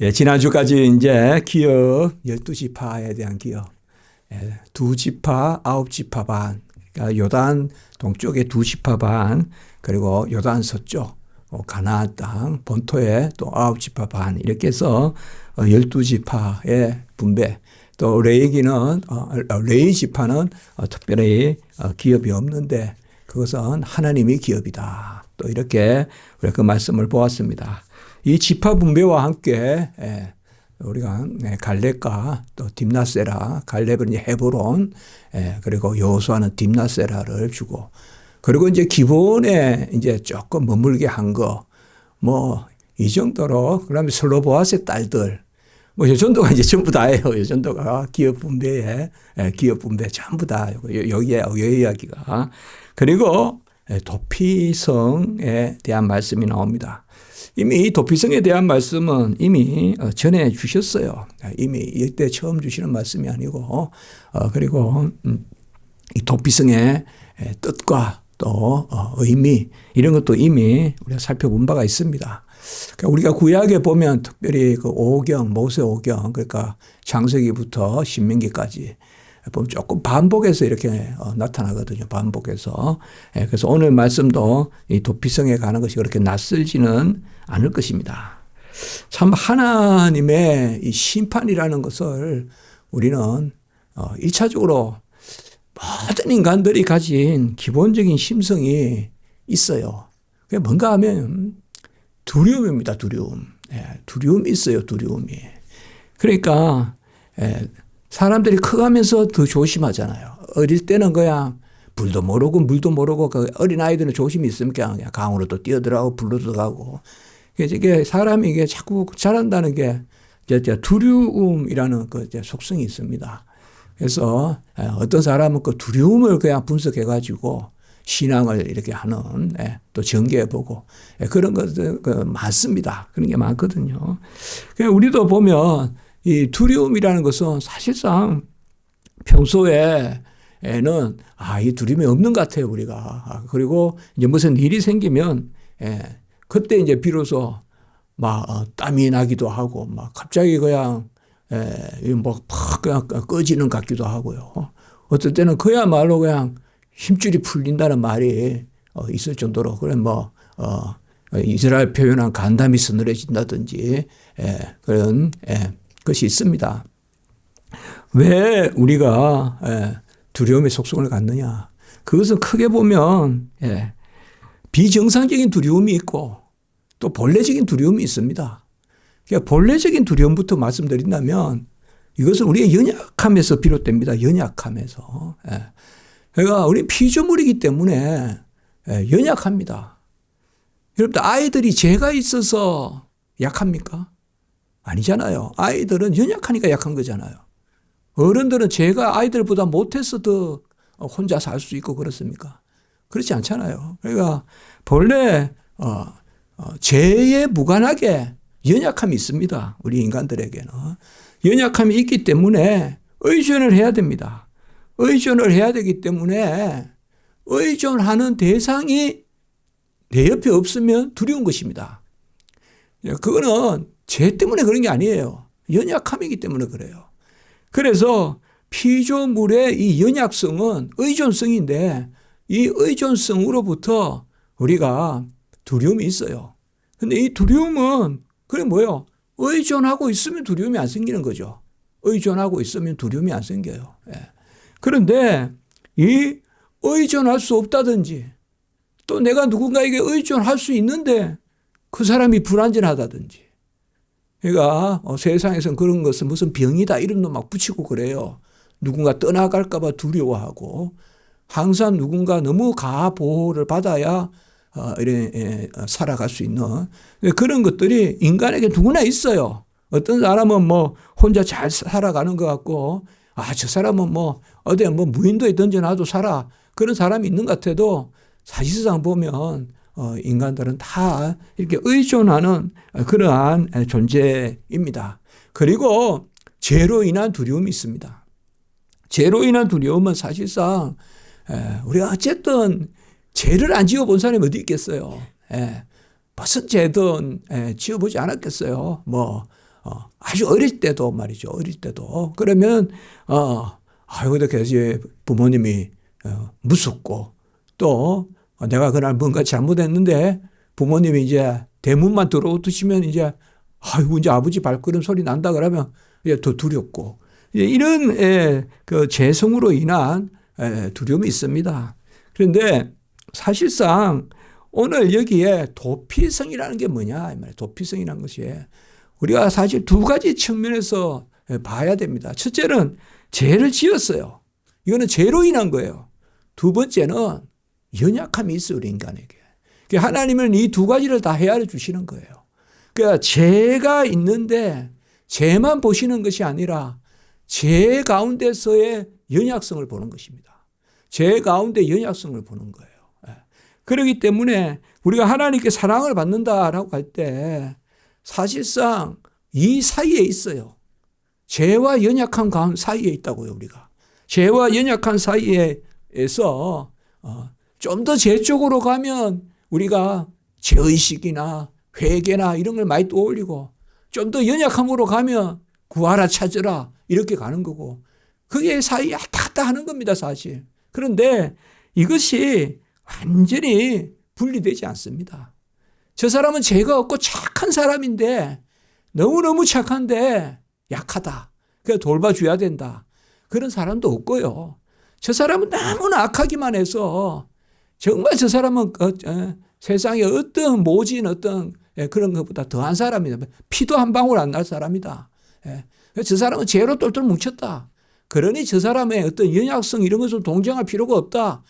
예, 지난주까지 이제 기업 12지파에 대한 기업, 예, 2지파, 9지파 반, 그러니까 요단 동쪽에 2지파 반, 그리고 요단 서쪽, 가나안 땅, 본토에 또 9지파 반, 이렇게 해서 12지파의 분배. 또 레이기는, 레이 지파는 특별히 기업이 없는데 그것은 하나님이 기업이다. 또 이렇게 우리가 그 말씀을 보았습니다. 이 지파 분배와 함께 우리가 갈렙과 또 딥나세라, 갈렙은 이제 헤브론, 그리고 여호수아는 딥나세라를 주고, 그리고 이제 기본에 이제 조금 머물게 한 거, 뭐 이 정도로. 그다음에 슬로보아스의 딸들, 뭐 이 정도가 이제 전부 다예요. 이 정도가 기업 분배에, 기업 분배 전부 다 여기에 이야기가. 그리고 도피성에 대한 말씀이 나옵니다. 이미 이 도피성에 대한 말씀은 이미 전해 주셨어요. 이미 이때 처음 주시는 말씀이 아니고, 그리고 이 도피성의 뜻과 또 의미, 이런 것도 이미 우리가 살펴본 바가 있습니다. 그러니까 우리가 구약에 보면 특별히 그 5경, 모세 5경, 그러니까 창세기부터 신명기까지 보면 조금 반복해서 이렇게 나타나거든요. 반복해서. 그래서 오늘 말씀도 이 도피성에 가는 것이 그렇게 낯설지는 않을 것입니다. 참 하나님의 이 심판이라는 것을 우리는 1차적으로 모든 인간들이 가진 기본적인 심성이 있어요. 그게 뭔가 하면 두려움입니다. 두려움. 두려움이 있어요. 두려움이. 그러니까 사람들이 커가면서 더 조심하잖아요. 어릴 때는 그냥 불도 모르고 물도 모르고, 그 어린 아이들은 조심이 있으니까 그냥 강으로 또 뛰어들어가고 불로 들어가고. 이게 사람이 이게 자꾸 자란다는 게 두려움이라는 그 속성이 있습니다. 그래서 어떤 사람은 그 두려움을 그냥 분석해가지고 신앙을 이렇게 하는, 또 전개해보고, 그런 것들 많습니다. 그런 게 많거든요. 우리도 보면 이 두려움이라는 것은 사실상 평소에는 이 두려움이 없는 것 같아요, 우리가. 그리고 이제 무슨 일이 생기면 그때 이제 비로소 막 땀이 나기도 하고, 막 갑자기 그냥 팍 그냥 꺼지는 것 같기도 하고요. 어떨 때는 그야말로 그냥 힘줄이 풀린다는 말이 있을 정도로, 그래 뭐 이스라엘 표현한 간담이 서늘해진다든지 그런 것이 있습니다. 왜 우리가 두려움의 속성을 갖느냐? 그것은 크게 보면 비정상적인 두려움이 있고 또 본래적인 두려움이 있습니다. 그러니까 본래적인 두려움부터 말씀드린다면 이것은 우리의 연약함에서 비롯됩니다. 연약함에서. 그러니까 우리 피조물이기 때문에 연약합니다. 여러분들 아이들이 죄가 있어서 약합니까? 아니잖아요. 아이들은 연약하니까 약한 거잖아요. 어른들은 죄가 아이들보다 못해서 더 혼자 살 수 있고 그렇습니까? 그렇지 않잖아요. 그러니까 본래 죄에 무관하게 연약함이 있습니다. 우리 인간들에게는. 연약함이 있기 때문에 의존을 해야 됩니다. 의존을 해야 되기 때문에 의존하는 대상이 내 옆에 없으면 두려운 것입니다. 그거는 죄 때문에 그런 게 아니에요. 연약함이기 때문에 그래요. 그래서 피조물의 이 연약성은 의존성인데 이 의존성으로부터 우리가 두려움이 있어요. 근데 이 두려움은 그게 뭐예요? 의존하고 있으면 두려움이 안 생기는 거죠. 의존하고 있으면 두려움이 안 생겨요. 그런데 이 의존할 수 없다든지 또 내가 누군가에게 의존할 수 있는데 그 사람이 불안전하다든지, 그러니까 세상에서는 그런 것은 무슨 병이다 이름도 막 붙이고 그래요. 누군가 떠나갈까 봐 두려워하고 항상 누군가 너무 가보호를 받아야 살아갈 수 있는 그런 것들이 인간에게 누구나 있어요. 어떤 사람은 뭐 혼자 잘 살아가는 것 같고, 저 사람은 뭐 어디 뭐 무인도에 던져놔도 살아, 그런 사람이 있는 것 같아도 사실상 보면 인간들은 다 이렇게 의존하는 그러한 존재입니다. 그리고 죄로 인한 두려움이 있습니다. 죄로 인한 두려움은 사실상 우리가 어쨌든 죄를 안 지어본 사람이 어디 있겠어요. 무슨 죄든 지어보지 않았겠어요. 뭐 아주 어릴 때도 말이죠. 어릴 때도. 그러면, 아이고, 이렇게 이제 부모님이 무섭고 또 내가 그날 뭔가 잘못했는데 부모님이 이제 대문만 들어오시면 이제 아이고, 이제 아버지 발걸음 소리 난다 그러면 이제 더 두렵고 이런 그 재성으로 인한 두려움이 있습니다. 그런데 사실상 오늘 여기에 도피성이라는 게 뭐냐? 도피성이라는 것이 우리가 사실 두 가지 측면에서 봐야 됩니다. 첫째는 죄를 지었어요. 이거는 죄로 인한 거예요. 두 번째는 연약함이 있어요, 우리 인간에게. 하나님은 이 두 가지를 다 헤아려 주시는 거예요. 그러니까 죄가 있는데 죄만 보시는 것이 아니라 죄 가운데서의 연약성을 보는 것입니다. 죄 가운데 연약성을 보는 거예요. 그렇기 때문에 우리가 하나님께 사랑을 받는다라고 할 때 사실상 이 사이에 있어요. 죄와 연약한 가운데 사이에 있다고요, 우리가. 죄와 연약한 사이에서 좀 더 죄 쪽으로 가면 우리가 죄의식이나 회개나 이런 걸 많이 떠올리고 좀 더 연약함으로 가면 구하라 찾으라 이렇게 가는 거고 그게 사이에 왔다 갔다 하는 겁니다, 사실. 그런데 이것이 완전히 분리되지 않습니다. 저 사람은 죄가 없고 착한 사람인데 너무너무 착한데 약하다. 그래서 돌봐줘야 된다. 그런 사람도 없고요. 저 사람은 너무나 악하기만 해서 정말 저 사람은 세상에 어떤 모진 어떤 그런 것보다 더한 사람이다. 피도 한 방울 안 날 사람이다. 저 사람은 죄로 똘똘 뭉쳤다. 그러니 저 사람의 어떤 연약성 이런 것을 동정할 필요가 없다.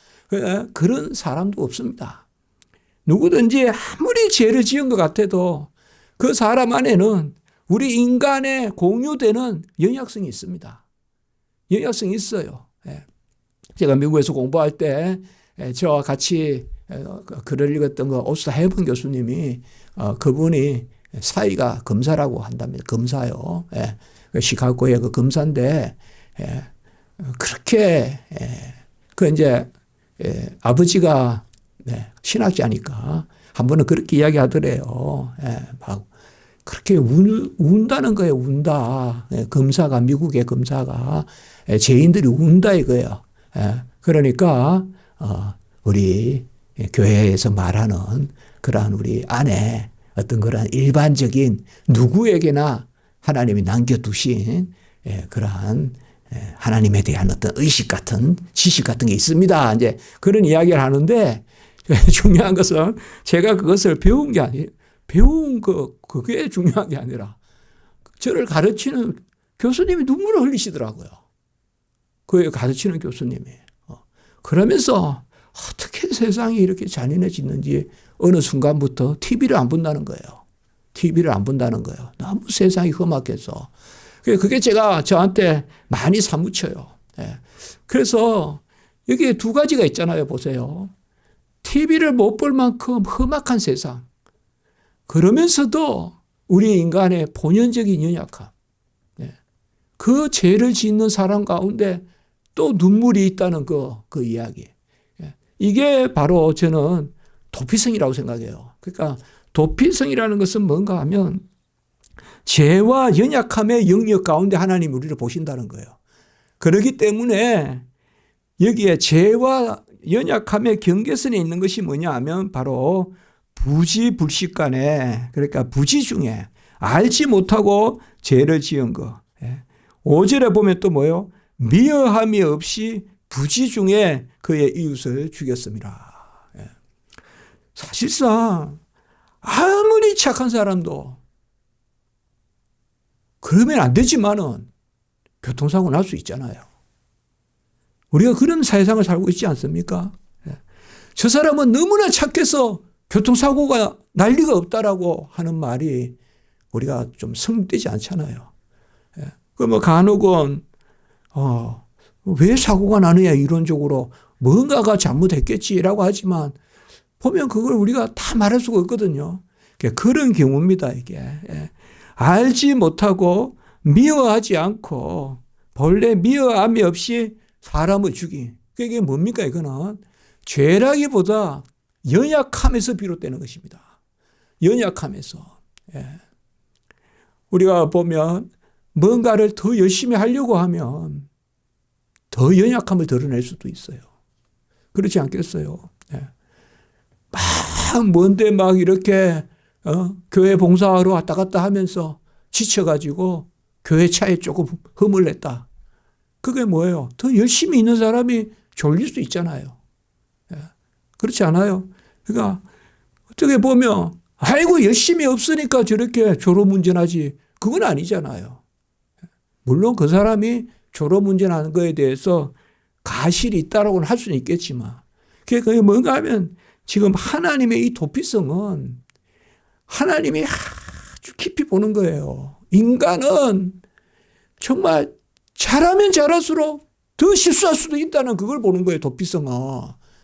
그런 사람도 없습니다. 누구든지 아무리 죄를 지은 것 같아도 그 사람 안에는 우리 인간의 공유되는 연약성이 있습니다. 연약성이 있어요. 제가 미국에서 공부할 때 저와 같이 글을 읽었던 그 오스타 해븐 교수님이 그분이 사이가 검사라고 한답니다. 검사요. 시카고의 그 검사인데 그렇게 그 이제 아버지가 신학자니까 한 번은 그렇게 이야기하더래요. 막 그렇게 운다는 거예요. 운다. 검사가 미국의 검사가 죄인들이 운다 이거예요. 그러니까 우리 교회에서 말하는 그러한 우리 안에 어떤 그런 일반적인 누구에게나 하나님이 남겨두신 그러한 하나님에 대한 어떤 의식 같은 지식 같은 게 있습니다. 이제 그런 이야기를 하는데 중요한 것은 제가 그것을 배운 게 아니에요. 배운 그게 중요한 게 아니라 저를 가르치는 교수님이 눈물을 흘리시더라고요. 그 가르치는 교수님이. 그러면서 어떻게 세상이 이렇게 잔인해지는지 어느 순간부터 TV를 안 본다는 거예요. TV를 안 본다는 거예요. 너무 세상이 험악해서. 그게 제가 저한테 많이 사무쳐요. 그래서 여기에 두 가지가 있잖아요. 보세요. TV를 못 볼 만큼 험악한 세상. 그러면서도 우리 인간의 본연적인 연약함. 그 죄를 짓는 사람 가운데 또 눈물이 있다는 그 이야기. 이게 바로 저는 도피성이라고 생각해요. 그러니까 도피성이라는 것은 뭔가 하면 죄와 연약함의 영역 가운데 하나님이 우리를 보신다는 거예요. 그렇기 때문에 여기에 죄와 연약함의 경계선에 있는 것이 뭐냐 하면 바로 부지불식간에 그러니까 부지 중에 알지 못하고 죄를 지은 거. 5절에 보면 또 뭐예요? 미어함이 없이 부지 중에 그의 이웃을 죽였습니다. 사실상 아무리 착한 사람도 그러면 안 되지만은 교통사고 날 수 있잖아요. 우리가 그런 세상을 살고 있지 않습니까? 저 사람은 너무나 착해서 교통사고가 날 리가 없다라고 하는 말이 우리가 좀 성립되지 않잖아요. 뭐 간혹은 왜 사고가 나느냐 이론적으로 뭔가가 잘못했겠지라고 하지만 보면 그걸 우리가 다 말할 수가 없거든요. 그런 경우입니다. 이게 알지 못하고 미워하지 않고 본래 미워함이 없이 사람을 죽인 그게 뭡니까? 이거는 죄라기보다 연약함에서 비롯되는 것입니다. 연약함에서. 우리가 보면 뭔가를 더 열심히 하려고 하면 더 연약함을 드러낼 수도 있어요. 그렇지 않겠어요? 네. 막 뭔데 막 이렇게 교회 봉사하러 왔다 갔다 하면서 지쳐가지고 교회 차에 조금 흠을 냈다. 그게 뭐예요? 더 열심히 있는 사람이 졸릴 수 있잖아요. 네. 그렇지 않아요? 그러니까 어떻게 보면 아이고 열심히 없으니까 저렇게 졸음운전하지. 그건 아니잖아요. 물론 그 사람이 졸음운전하는 거에 대해서 가실이 있다라고는 할 수는 있겠지만 그게 뭔가 하면 지금 하나님의 이 도피성은 하나님이 아주 깊이 보는 거예요. 인간은 정말 잘하면 잘할수록 더 실수할 수도 있다는 그걸 보는 거예요. 도피성은.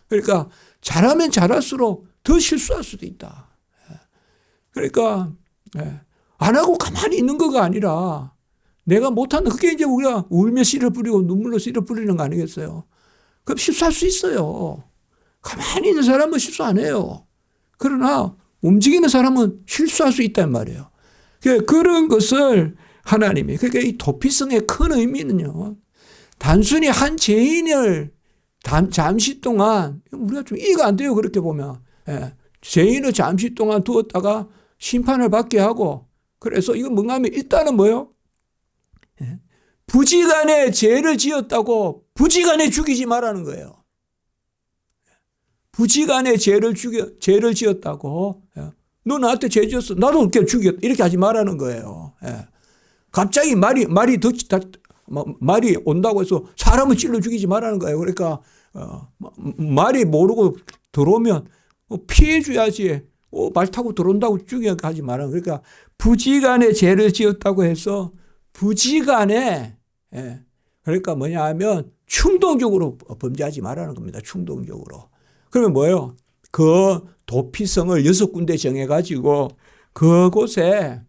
그러니까 잘하면 잘할수록 더 실수할 수도 있다. 그러니까 안 하고 가만히 있는 거가 아니라 내가 못하는 그게 이제 우리가 울며 씨를 뿌리고 눈물로 씨를 뿌리는 거 아니겠어요? 그럼 실수할 수 있어요. 가만히 있는 사람은 실수 안 해요. 그러나 움직이는 사람은 실수할 수 있단 말이에요. 그런 것을 하나님이 그러니까 이 도피성의 큰 의미는요. 단순히 한 죄인을 잠시 동안 우리가 좀 이해가 안 돼요. 그렇게 보면 죄인을 잠시 동안 두었다가 심판을 받게 하고 그래서 이건 뭔가 하면 일단은 뭐예요? 부지간에 죄를 지었다고 부지간에 죽이지 말라는 거예요. 부지간에 죄를 지었다고 너 나한테 죄 지었어. 나도 그렇게 죽였다. 이렇게 하지 말라는 거예요. 갑자기 말이 온다고 해서 사람을 찔러 죽이지 말라는 거예요. 그러니까 말이 모르고 들어오면 피해 줘야지. 말 타고 들어온다고 죽이게 하지 말라는 거예요. 그러니까 부지간에 죄를 지었다고 해서 부지간에 그러니까 뭐냐 하면 충동적으로 범죄하지 말라는 겁니다. 충동적으로. 그러면 뭐예요? 그 도피성을 6군데 정해가지고 그곳에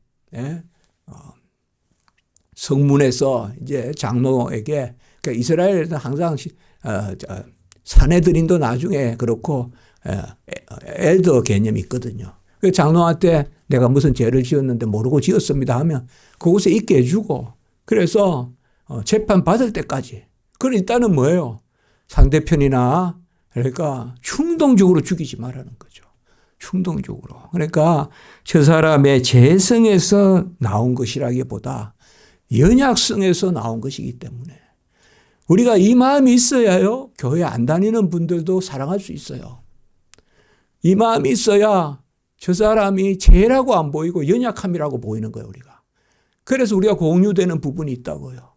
성문에서 이제 장로에게 그러니까 이스라엘에서 항상 사내들인도 나중에 그렇고 엘더 개념이 있거든요. 그 장로한테 내가 무슨 죄를 지었는데 모르고 지었습니다 하면 그곳에 있게 해주고 그래서 재판 받을 때까지 그건 일단은 뭐예요? 상대편이나 그러니까 충동적으로 죽이지 말라는 거죠. 충동적으로. 그러니까 저 사람의 재성에서 나온 것이라기보다 연약성에서 나온 것이기 때문에 우리가 이 마음이 있어야요. 교회 안 다니는 분들도 사랑할 수 있어요. 이 마음이 있어야 저 사람이 죄라고 안 보이고 연약함이라고 보이는 거예요. 우리가. 그래서 우리가 공유되는 부분이 있다고요.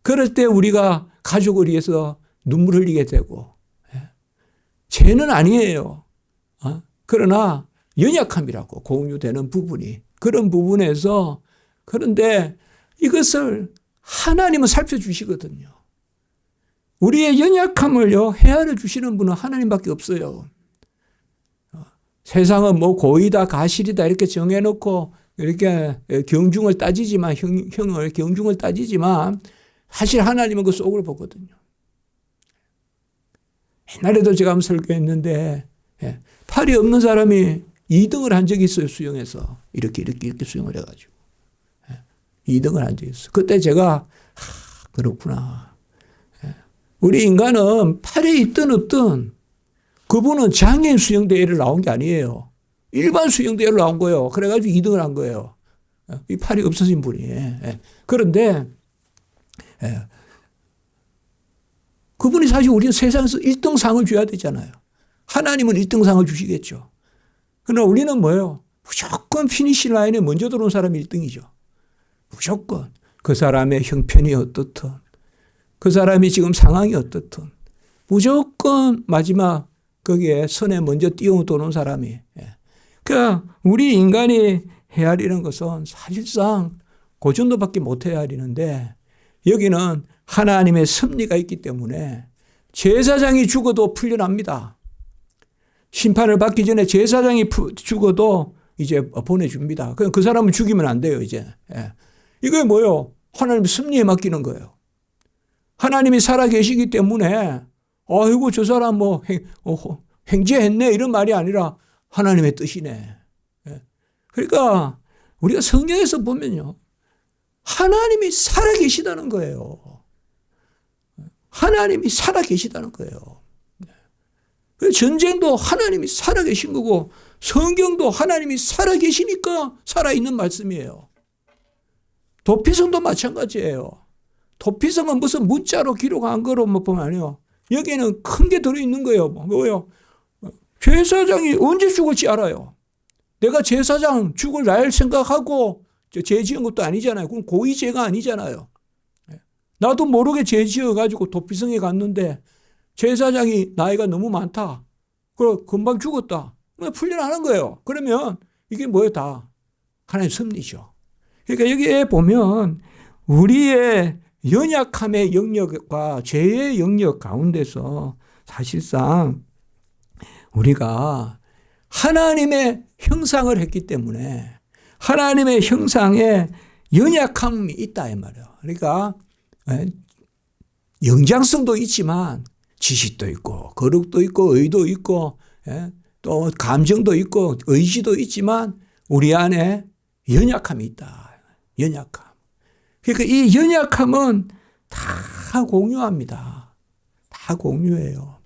그럴 때 우리가 가족을 위해서 눈물 흘리게 되고 죄는 아니에요. 그러나 연약함이라고 공유되는 부분이 그런 부분에서 그런데 이것을 하나님은 살펴주시거든요. 우리의 연약함을요 헤아려 주시는 분은 하나님밖에 없어요. 세상은 뭐 고의다 가실이다 이렇게 정해놓고 이렇게 경중을 따지지만 형을 경중을 따지지만 사실 하나님은 그 속을 보거든요. 옛날에도 제가 한번 설교했는데 팔이 없는 사람이 2등을 한 적이 있어요. 수영에서 이렇게 수영을 해가지고 2등을 한 적이 있어요. 그때 제가 그렇구나. 우리 인간은 팔이 있든 없든 그분은 장애인 수영대회를 나온 게 아니에요. 일반 수영대회를 나온 거예요. 그래가지고 2등을 한 거예요. 이 팔이 없어진 분이. 그런데 그분이 사실 우리는 세상에서 1등 상을 줘야 되잖아요. 하나님은 1등 상을 주시겠죠. 그러나 우리는 뭐예요? 무조건 피니시 라인에 먼저 들어온 사람이 1등이죠. 무조건. 그 사람의 형편이 어떻든 그 사람이 지금 상황이 어떻든 무조건 마지막 거기에 선에 먼저 뛰어도는 사람이. 그러니까 우리 인간이 헤아리는 것은 사실상 그 정도밖에 못 헤아리는데 여기는 하나님의 섭리가 있기 때문에 제사장이 죽어도 풀려납니다. 심판을 받기 전에 제사장이 죽어도 이제 보내줍니다. 그냥 그 사람을 죽이면 안 돼요, 이제. 이게 뭐예요? 하나님 섭리에 맡기는 거예요. 하나님이 살아계시기 때문에, 아이고, 저 사람 뭐, 행죄했네, 이런 말이 아니라 하나님의 뜻이네. 그러니까 우리가 성경에서 보면요. 하나님이 살아계시다는 거예요. 하나님이 살아계시다는 거예요. 전쟁도 하나님이 살아계신 거고 성경도 하나님이 살아계시니까 살아있는 말씀이에요. 도피성도 마찬가지예요. 도피성은 무슨 문자로 기록한 거로 보면 아니에요. 여기에는 큰 게 들어있는 거예요. 뭐예요? 제사장이 언제 죽을지 알아요. 내가 제사장 죽을 날 생각하고 죄 지은 것도 아니잖아요. 그건 고의죄가 아니잖아요. 나도 모르게 죄 지어가지고 도피성에 갔는데 제사장이 나이가 너무 많다. 그럼 금방 죽었다. 풀려나는 거예요. 그러면 이게 뭐예요? 다 하나님 섭리죠. 그러니까 여기에 보면 우리의 연약함의 영역과 죄의 영역 가운데서 사실상 우리가 하나님의 형상을 했기 때문에 하나님의 형상에 연약함이 있다 이 말이에요. 그러니까 영장성도 있지만 지식도 있고 거룩도 있고 의도 있고 또 감정도 있고 의지도 있지만 우리 안에 연약함이 있다. 연약함. 그러니까 이 연약함은 다 공유합니다. 다 공유해요.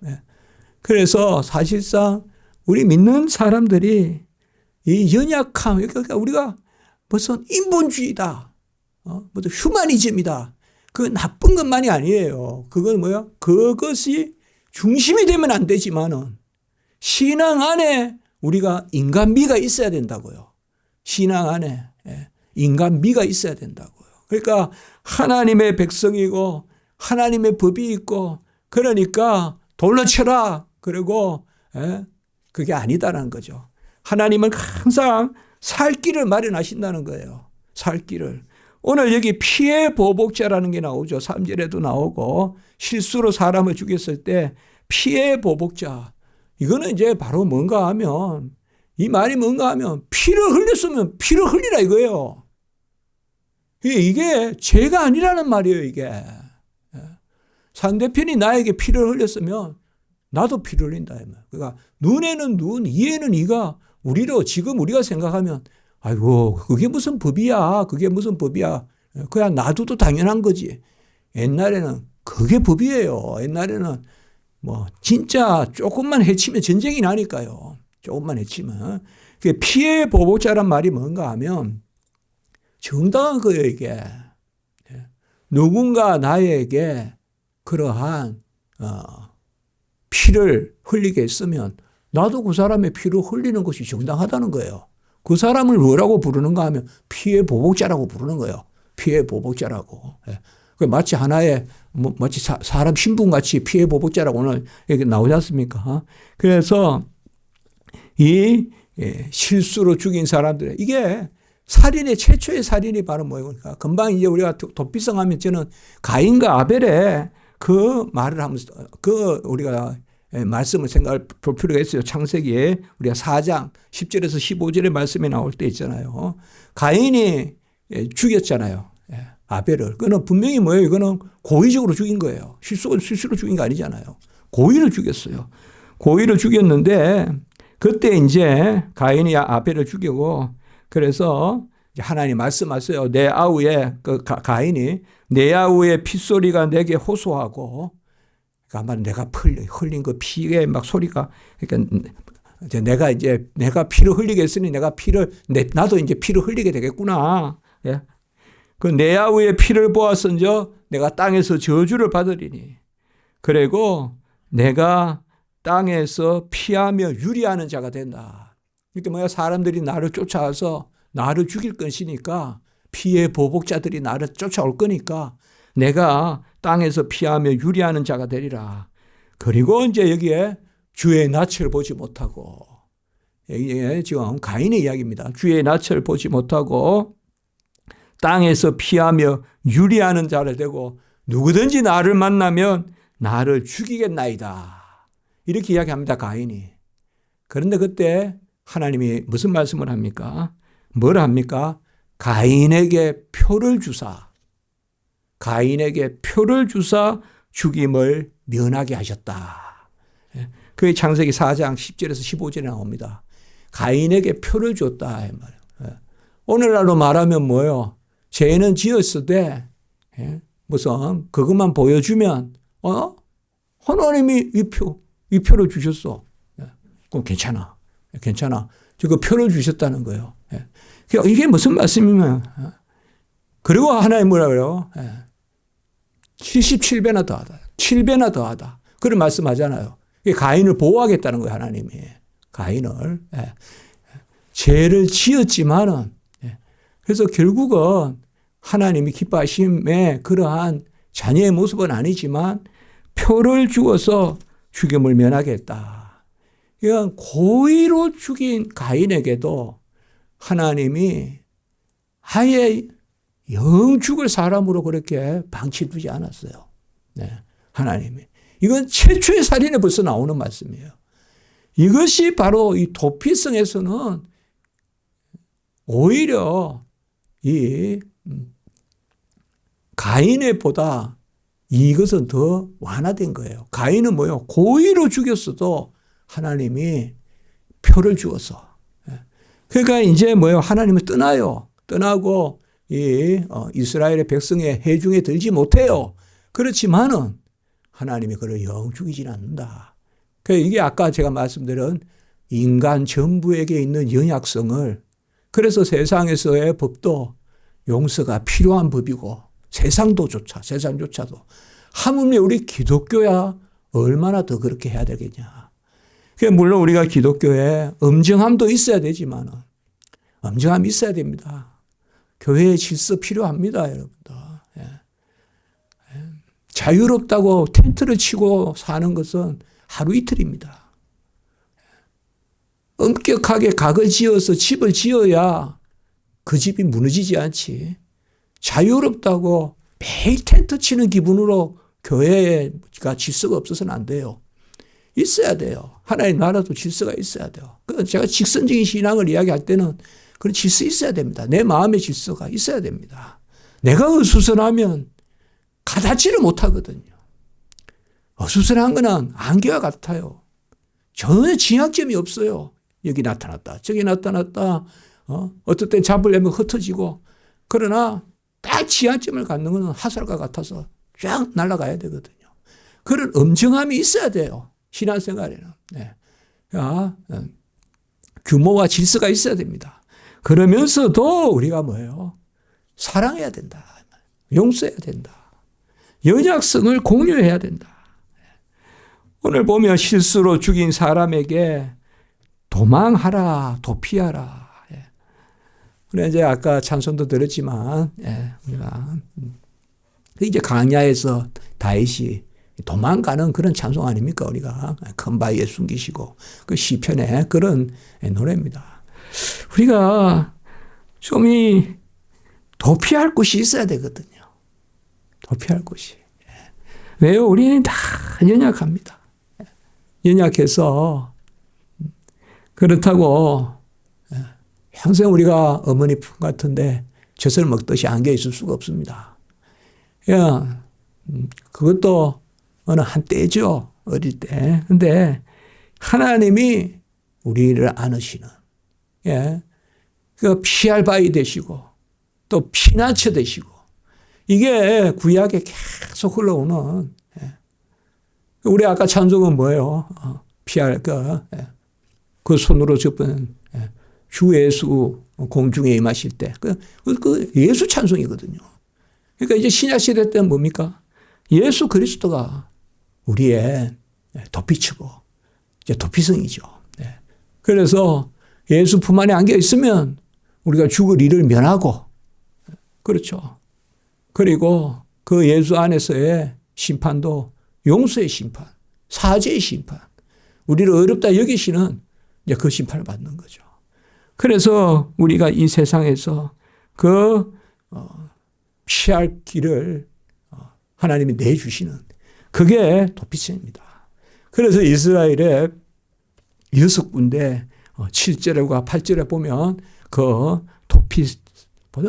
그래서 사실상 우리 믿는 사람들이 이 연약함, 그러니까 우리가 무슨 인본주의다, 무슨 휴머니즘이다. 그 나쁜 것만이 아니에요. 그건 뭐야? 그것이 중심이 되면 안 되지만은 신앙 안에 우리가 인간미가 있어야 된다고요. 신앙 안에 인간미가 있어야 된다고요. 그러니까 하나님의 백성이고 하나님의 법이 있고 그러니까 돌로 쳐라. 그리고 그게 아니다라는 거죠. 하나님은 항상 살 길을 마련하신다는 거예요. 살 길을. 오늘 여기 피의 보복자라는 게 나오죠. 3절에도 나오고 실수로 사람을 죽였을 때 피의 보복자. 이거는 이제 바로 뭔가 하면 이 말이 뭔가 하면 피를 흘렸으면 피를 흘리라 이거예요. 이게 죄가 아니라는 말이에요. 이게. 상대편이 나에게 피를 흘렸으면 나도 피를 흘린다. 그러니까 눈에는 눈, 이에는 이가 우리로 지금 우리가 생각하면 아이고 그게 무슨 법이야. 그게 무슨 법이야. 그냥 놔둬도 당연한 거지. 옛날에는 그게 법이에요. 옛날에는 뭐 진짜 조금만 해치면 전쟁이 나니까요. 조금만 해치면. 피해 보복자란 말이 뭔가 하면 정당한 거예요. 이게. 누군가 나에게 그러한 피를 흘리게 했으면 나도 그 사람의 피를 흘리는 것이 정당하다는 거예요. 그 사람을 뭐라고 부르는가 하면 피해 보복자라고 부르는 거예요. 피해 보복자라고. 마치 하나의 마치 사람 신분같이 피해 보복자라고 오늘 여기 나오지 않습니까? 그래서 이 실수로 죽인 사람들 이게 살인의 최초의 살인이 바로 뭐예요? 금방 이제 우리가 도피성하면 저는 가인과 아벨의 그 말을 하면서 그 우리가 말씀을 생각할 볼 필요가 있어요. 창세기에 우리가 4장 10절에서 15절의 말씀이 나올 때 있잖아요. 가인이 죽였잖아요. 아벨을. 그거는 분명히 뭐예요? 이거는 고의적으로 죽인 거예요. 실수로 죽인 거 아니잖아요. 고의를 죽였어요. 고의를 죽였는데 그때 이제 가인이 아벨을 죽이고 그래서 하나님 말씀하세요. 내 아우의 가인이 내 아우의 핏소리가 내게 호소하고 아마 내가 흘린 그 피에 막 소리가 그러니까 내가 피를 흘리게 했으니 나도 이제 피를 흘리게 되겠구나. 예. 그 내 아우의 피를 보았은저 내가 땅에서 저주를 받으리니 그리고 내가 땅에서 피하며 유리하는 자가 된다. 그러니까 뭐야 사람들이 나를 쫓아와서 나를 죽일 것이니까 피의 보복자들이 나를 쫓아올 거니까 내가 땅에서 피하며 유리하는 자가 되리라. 그리고 이제 여기에 주의 낯을 보지 못하고 여기에 지금 가인의 이야기입니다. 주의 낯을 보지 못하고 땅에서 피하며 유리하는 자를 되고 누구든지 나를 만나면 나를 죽이겠나이다. 이렇게 이야기합니다. 가인이. 그런데 그때 하나님이 무슨 말씀을 합니까? 뭘 합니까? 가인에게 표를 주사 죽임을 면하게 하셨다. 그게 창세기 4장 10절에서 15절에 나옵니다. 가인에게 표를 줬다. 오늘날로 말하면 뭐예요? 죄는 지었으되 무슨 그것만 보여주면 하나님이 이 표를 주셨어. 그럼 괜찮아. 그 표를 주셨다는 거예요. 이게 무슨 말씀이면 그리고 하나님 뭐라 그래요? 77배나 더하다. 7배나 더하다. 그런 말씀하잖아요. 가인을 보호하겠다는 거예요. 하나님이. 가인을. 죄를 지었지만은 그래서 결국은 하나님이 기뻐하심의 그러한 자녀의 모습은 아니지만 표를 주어서 죽임을 면하겠다. 이건 고의로 죽인 가인에게도 하나님이 아예 영 죽을 사람으로 그렇게 방치두지 않았어요. 하나님이. 이건 최초의 살인에 벌써 나오는 말씀이에요. 이것이 바로 이 도피성에서는 오히려 이 가인의 보다 이것은 더 완화된 거예요. 가인은 뭐예요? 고의로 죽였어도 하나님이 표를 주어서. 그러니까 이제 뭐예요? 하나님을 떠나요. 떠나고 이스라엘의 백성의 해중에 들지 못해요. 그렇지만은 하나님이 그를 영 죽이진 않는다. 그러니까 이게 아까 제가 말씀드린 인간 전부에게 있는 연약성을 그래서 세상에서의 법도 용서가 필요한 법이고 세상조차도 하물며 우리 기독교야 얼마나 더 그렇게 해야 되겠냐. 물론 우리가 기독교에 엄정함도 있어야 되지만 엄정함이 있어야 됩니다. 교회의 질서 필요합니다, 여러분들. 자유롭다고 텐트를 치고 사는 것은 하루 이틀입니다. 엄격하게 각을 지어서 집을 지어야 그 집이 무너지지 않지. 자유롭다고 매일 텐트 치는 기분으로 교회가 질서가 없어서는 안 돼요. 있어야 돼요. 하나님 나라도 질서가 있어야 돼요. 제가 직선적인 신앙을 이야기할 때는 그런 질서 있어야 됩니다. 내 마음의 질서가 있어야 됩니다. 내가 어수선하면 가닿지를 못하거든요. 어수선한 거는 안개와 같아요. 전혀 진약점이 없어요. 여기 나타났다. 저기 나타났다. 어떨 땐 잡으려면 흩어지고. 그러나 딱 지향점을 갖는 것은 화살과 같아서 쫙 날아가야 되거든요. 그런 엄정함이 있어야 돼요. 신앙생활에는. 규모와 질서가 있어야 됩니다. 그러면서도 우리가 뭐예요? 사랑해야 된다. 용서해야 된다. 연약성을 공유해야 된다. 오늘 보면 실수로 죽인 사람에게 도망하라, 도피하라. 그래 이제 아까 찬송도 들었지만, 우리가 이제 광야에서 다윗이 도망가는 그런 찬송 아닙니까? 우리가 큰 바위에 숨기시고 그 시편의 그런 노래입니다. 우리가 좀 도피할 곳이 있어야 되거든요. 도피할 곳이. 왜요? 우리는 다 연약합니다. 연약해서 그렇다고 평생 우리가 어머니 품 같은데 젖을 먹듯이 안겨 있을 수가 없습니다. 그것도 어느 한때죠. 어릴 때. 근데 하나님이 우리를 안으시는 그 피할 바위 되시고 또 피난처 되시고 이게 구약에 계속 흘러오는 우리 아까 찬송은 뭐예요? 피할 그 손으로 접은 주 예수 공중에 임하실 때 그 예수 찬송이거든요. 그러니까 이제 신약 시대 때는 뭡니까? 예수 그리스도가 우리의 도피처고 이제 도피성이죠. 그래서 예수 품 안에 안겨 있으면 우리가 죽을 일을 면하고 그렇죠. 그리고 그 예수 안에서의 심판도 용서의 심판, 사죄의 심판, 우리를 어렵다 여기시는 이제 그 심판을 받는 거죠. 그래서 우리가 이 세상에서 피할 길을 하나님이 내주시는 그게 도피성입니다. 그래서 이스라엘의 6군데 7절과 8절에 보면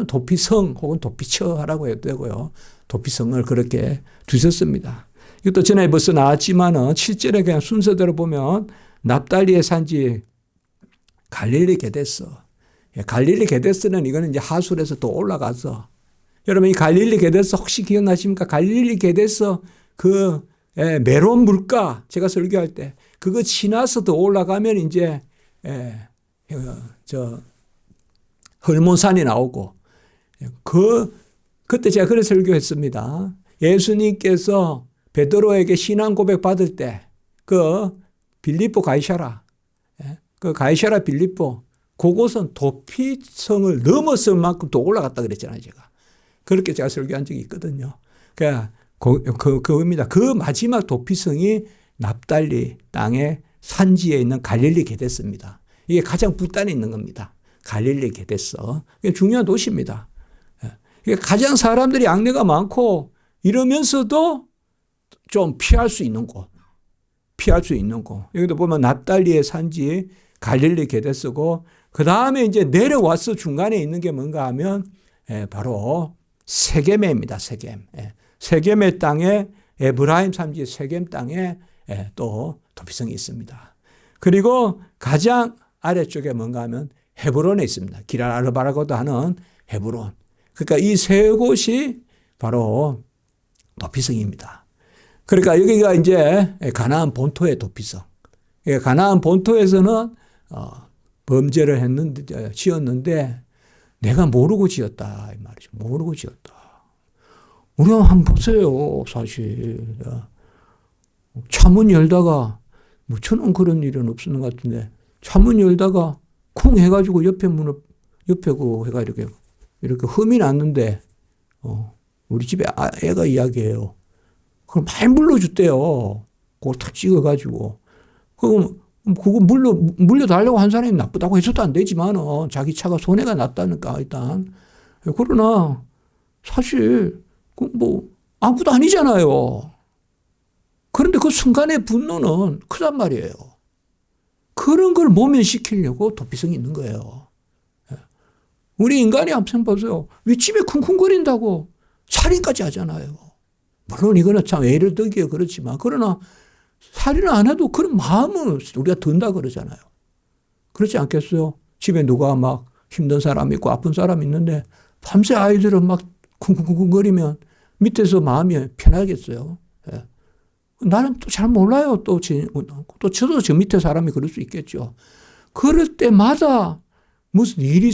도피성 혹은 도피처라고 해도 되고요. 도피성을 그렇게 두셨습니다. 이것도 전에 벌써 나왔지만 7절에 그냥 순서대로 보면 납달리의 산지 갈릴리 게데스 갈릴리 게데스는 이거는 이제 하술에서 또 올라가서 여러분 이 갈릴리 게데스 혹시 기억나십니까? 갈릴리 게데스 그 메론 물가 제가 설교할 때 그거 지나서 더 올라가면 이제 저 헐몬산이 나오고 그때 제가 그래 설교했습니다. 예수님께서 베드로에게 신앙 고백 받을 때 그 빌립보 가이사라 그 가이사라 빌립보 그곳은 도피성을 넘었을 만큼 더 올라갔다 그랬잖아요. 제가 그렇게 제가 설교한 적이 있거든요. 그러니까 그겁니다. 그 마지막 도피성이 납달리 땅의 산지에 있는 갈릴리 게데스입니다. 이게 가장 북단에 있는 겁니다. 갈릴리 게데스. 이게 중요한 도시입니다. 이게 가장 사람들이 악내가 많고 이러면서도 좀 피할 수 있는 곳. 피할 수 있는 곳. 여기도 보면 납달리의 산지 갈릴리 게데스고 그 다음에 이제 내려와서 중간에 있는 게 뭔가 하면 바로 세겜입니다. 세겜. 세겜의 땅에 에브라임 산지 세겜 땅에 또 도피성이 있습니다. 그리고 가장 아래쪽에 뭔가 하면 헤브론에 있습니다. 기랄 아르바라고도 하는 헤브론. 그러니까 이 세 곳이 바로 도피성입니다. 그러니까 여기가 이제 가나안 본토의 도피성. 가나안 본토에서는 범죄를 했는데 지었는데 내가 모르고 지었다 이 말이죠. 모르고 지었다. 우리가 한번 보세요. 사실 차문 열다가 뭐 저는 그런 일은 없었는 것 같은데 차문 열다가 쿵 해가지고 옆에 문을 옆에 그 해가 이렇게 흠이 났는데 우리 집에 애가 이야기해요. 그걸 많이 물려줬대요. 그걸 탁 찍어가지고. 그거 물려달라고 한 사람이 나쁘다고 해서도 안 되지만, 자기 차가 손해가 났다니까, 일단. 그러나, 사실, 아무것도 아니잖아요. 그런데 그 순간의 분노는 크단 말이에요. 그런 걸 모면시키려고 도피성이 있는 거예요. 우리 인간이 한번 보세요. 윗집에 쿵쿵거린다고 살인까지 하잖아요. 물론 이거는 참 애를 들기에 그렇지만 그러나 살인을 안 해도 그런 마음은 우리가 든다 그러잖아요. 그렇지 않겠어요? 집에 누가 막 힘든 사람 있고 아픈 사람 있는데 밤새 아이들은 막 쿵쿵쿵쿵거리면 밑에서 마음이 편하겠어요. 나는 또 잘 몰라요. 또 저도 저 밑에 사람이 그럴 수 있겠죠. 그럴 때마다 무슨 일이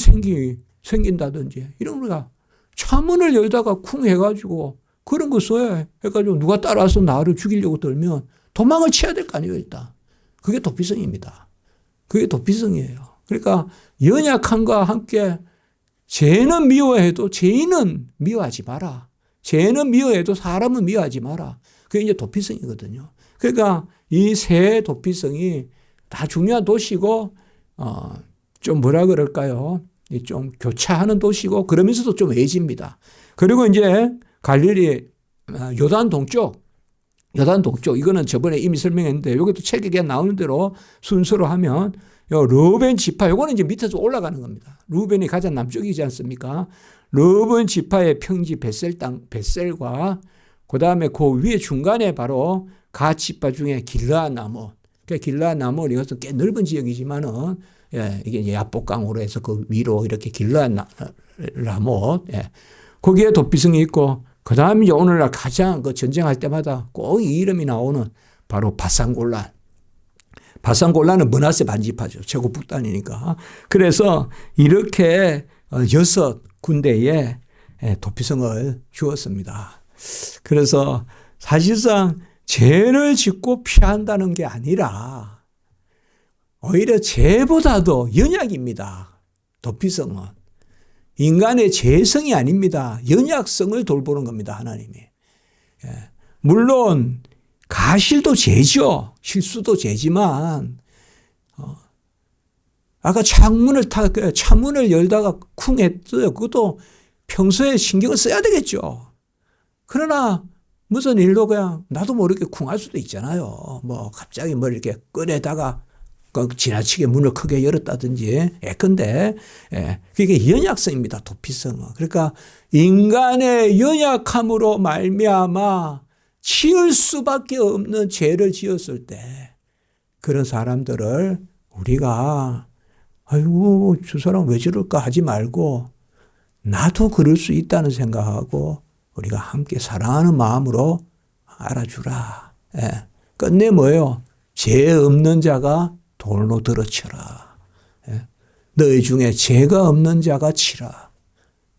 생긴다든지 이런 거가 차문을 열다가 쿵 해가지고 그런 거 써야 해가지고 누가 따라서 나를 죽이려고 들면 도망을 치야 될 거 아니에요, 일단. 그게 도피성입니다. 그게 도피성이에요. 그러니까 연약함과 함께 죄는 미워해도 죄인은 미워하지 마라. 죄는 미워해도 사람은 미워하지 마라. 그게 이제 도피성이거든요. 그러니까 이 세 도피성이 다 중요한 도시고, 좀 뭐라 그럴까요? 좀 교차하는 도시고, 그러면서도 좀 외집니다. 그리고 이제 갈릴리 요단 동쪽 이거는 저번에 이미 설명했는데 여기도 책에 나오는 대로 순서로 하면 르우벤 지파 요거는 이제 밑에서 올라가는 겁니다. 르우벤이 가장 남쪽이지 않습니까? 르우벤 지파의 평지 벳셀 땅 벳셀과 그다음에 그 위에 중간에 바로 가 지파 중에 길르앗 나못. 그러니까 길르앗 나못 이것은 꽤 넓은 지역이지만은 이게 야복강으로 해서 그 위로 이렇게 길르앗 나못. 거기에 도피성이 있고 그 다음에 이제 오늘날 가장 그 전쟁할 때마다 꼭 이 이름이 나오는 바로 바산골란. 바산골란은 므낫세 반지파죠. 최고 북단이니까. 그래서 이렇게 6군데의 도피성을 주었습니다. 그래서 사실상 죄를 짓고 피한다는 게 아니라 오히려 죄보다도 연약입니다. 도피성은. 인간의 죄성이 아닙니다. 연약성을 돌보는 겁니다. 하나님이. 물론 가실도 죄죠. 실수도 죄지만 아까 차문을 열다가 쿵 했어요. 그것도 평소에 신경을 써야 되겠죠. 그러나 무슨 일로 그냥 나도 모르게 쿵 할 수도 있잖아요. 뭐 갑자기 뭘 이렇게 꺼내다가 지나치게 문을 크게 열었다든지. 근데 그게 연약성입니다. 도피성은. 그러니까 인간의 연약함으로 말미암아 지을 수밖에 없는 죄를 지었을 때 그런 사람들을 우리가 아이고, 저 사람 왜 저럴까 하지 말고 나도 그럴 수 있다는 생각하고 우리가 함께 사랑하는 마음으로 알아주라. 예. 끝내 뭐예요? 죄 없는 자가 돌로 들어쳐라. 예. 너희 중에 죄가 없는 자가 치라.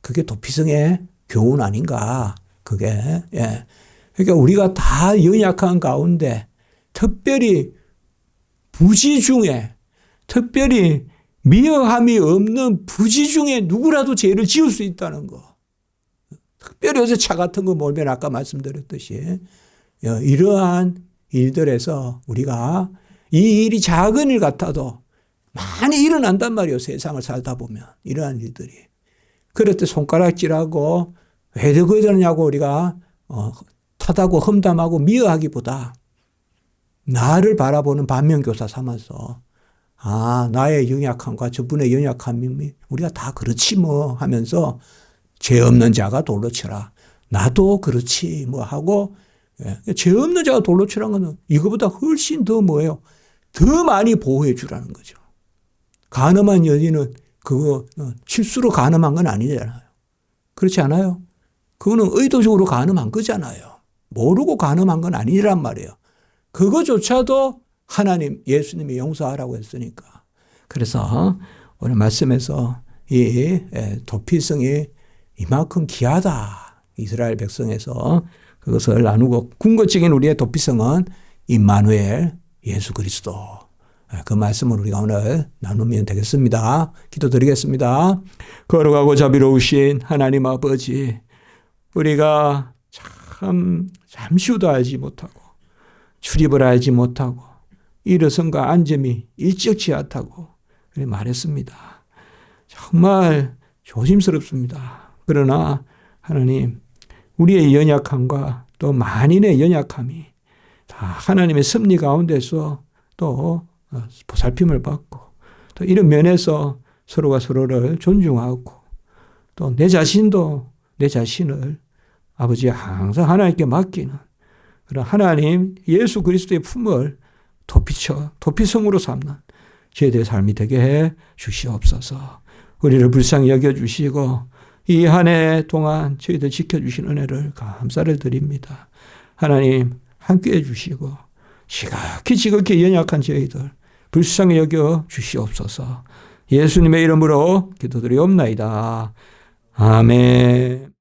그게 도피성의 교훈 아닌가. 그게. 예. 그러니까 우리가 다 연약한 가운데 특별히 부지 중에 특별히 미어함이 없는 부지 중에 누구라도 죄를 지을 수 있다는 거. 특별히 어제 차 같은 거 몰면 아까 말씀드렸듯이 이러한 일들에서 우리가 이 일이 작은 일 같아도 많이 일어난단 말이에요. 세상을 살다 보면 이러한 일들이. 그럴 때 손가락질하고 왜 그러냐고 우리가 탓하고 험담하고 미워하기보다 나를 바라보는 반면교사 삼아서 나의 연약함과 저분의 연약함이 우리가 다 그렇지 뭐 하면서 죄 없는 자가 돌로 쳐라. 나도 그렇지 뭐 하고 죄 없는 자가 돌로 치라는 것은 이거보다 훨씬 더 뭐예요? 더 많이 보호해 주라는 거죠. 간음한 여인은 그거 실수로 간음한 건 아니잖아요. 그렇지 않아요? 그거는 의도적으로 간음한 거잖아요. 모르고 간음한 건 아니란 말이에요. 그거조차도 하나님, 예수님이 용서하라고 했으니까. 그래서 오늘 말씀에서 이 도피성이 이만큼 귀하다. 이스라엘 백성에서 그것을 나누고 궁극적인 우리의 도피성은 임마누엘 예수 그리스도. 그 말씀을 우리가 오늘 나누면 되겠습니다. 기도드리겠습니다. 거룩하고 자비로우신 하나님 아버지, 우리가 참 잠시도 알지 못하고 출입을 알지 못하고 일어선과 앉음이 일적치 않다고 말했습니다. 정말 조심스럽습니다. 그러나 하나님, 우리의 연약함과 또 만인의 연약함이 다 하나님의 섭리 가운데서 또 보살핌을 받고 또 이런 면에서 서로가 서로를 존중하고 또 내 자신도 내 자신을 아버지 항상 하나님께 맡기는 그런 하나님 예수 그리스도의 품을 도피성으로 삼는 저희들의 삶이 되게 해 주시옵소서. 우리를 불쌍히 여겨주시고 이 한 해 동안 저희들 지켜주신 은혜를 감사를 드립니다. 하나님 함께해 주시고 지극히 연약한 저희들 불쌍히 여겨 주시옵소서. 예수님의 이름으로 기도드리옵나이다. 아멘.